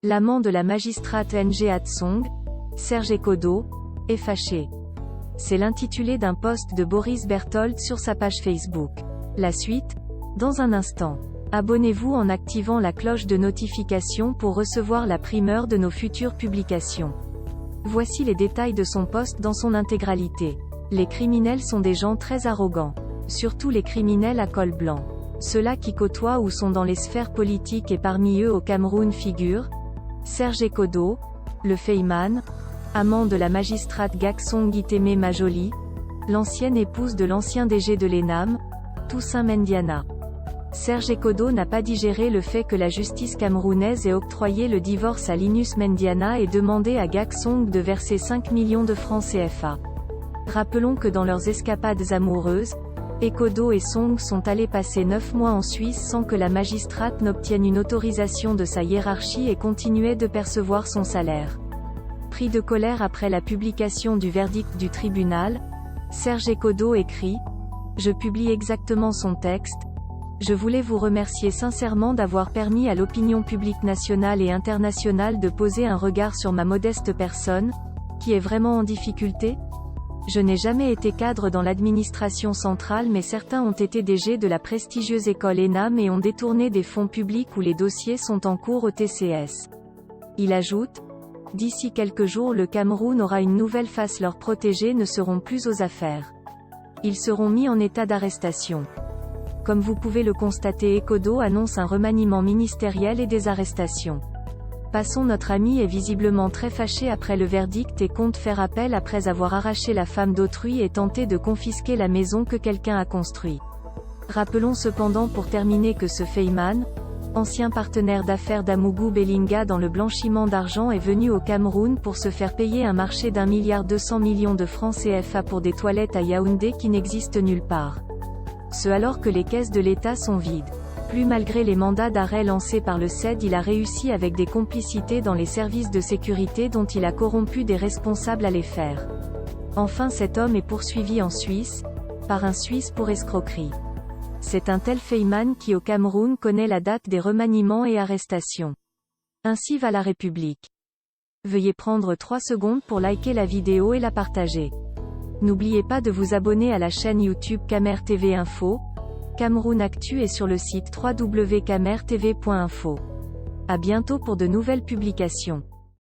L'amant de la magistrate Ngo Atsong, Serge Ekodo, est fâché. C'est l'intitulé d'un post de Boris Berthold sur sa page Facebook. La suite, dans un instant. Abonnez-vous en activant la cloche de notification pour recevoir la primeur de nos futures publications. Voici les détails de son post dans son intégralité. Les criminels sont des gens très arrogants. Surtout les criminels à col blanc. Ceux-là qui côtoient ou sont dans les sphères politiques et parmi eux au Cameroun figurent Serge Ekodo, le Feyman, amant de la magistrate Gaksong Iteme Majoli, l'ancienne épouse de l'ancien DG de l'ENAM, Toussaint Mendiana. Serge Ekodo n'a pas digéré le fait que la justice camerounaise ait octroyé le divorce à Linus Mendiana et demandé à Gaksong de verser 5 millions de francs CFA. Rappelons que dans leurs escapades amoureuses, Ekodo et Song sont allés passer 9 mois en Suisse sans que la magistrate n'obtienne une autorisation de sa hiérarchie et continuait de percevoir son salaire. Pris de colère après la publication du verdict du tribunal, Serge Ekodo écrit « Je publie exactement son texte. Je voulais vous remercier sincèrement d'avoir permis à l'opinion publique nationale et internationale de poser un regard sur ma modeste personne, qui est vraiment en difficulté. Je n'ai jamais été cadre dans l'administration centrale mais certains ont été DG de la prestigieuse école ENAM et ont détourné des fonds publics où les dossiers sont en cours au TCS. » Il ajoute « D'ici quelques jours le Cameroun aura une nouvelle face, leurs protégés ne seront plus aux affaires. Ils seront mis en état d'arrestation. » Comme vous pouvez le constater, Ekodo annonce un remaniement ministériel et des arrestations. Passons, notre ami est visiblement très fâché après le verdict et compte faire appel après avoir arraché la femme d'autrui et tenté de confisquer la maison que quelqu'un a construite. Rappelons cependant pour terminer que ce Feyman, ancien partenaire d'affaires d'Amougou Bellinga dans le blanchiment d'argent, est venu au Cameroun pour se faire payer un marché d'1,2 milliard de francs CFA pour des toilettes à Yaoundé qui n'existent nulle part. Ce alors que les caisses de l'État sont vides. Plus malgré les mandats d'arrêt lancés par le CED, il a réussi avec des complicités dans les services de sécurité dont il a corrompu des responsables à les faire. Enfin, cet homme est poursuivi en Suisse, par un Suisse pour escroquerie. C'est un tel Feyman qui au Cameroun connaît la date des remaniements et arrestations. Ainsi va la République. Veuillez prendre 3 secondes pour liker la vidéo et la partager. N'oubliez pas de vous abonner à la chaîne YouTube Camer TV Info. Cameroun Actu est sur le site www.camertv.info. À bientôt pour de nouvelles publications.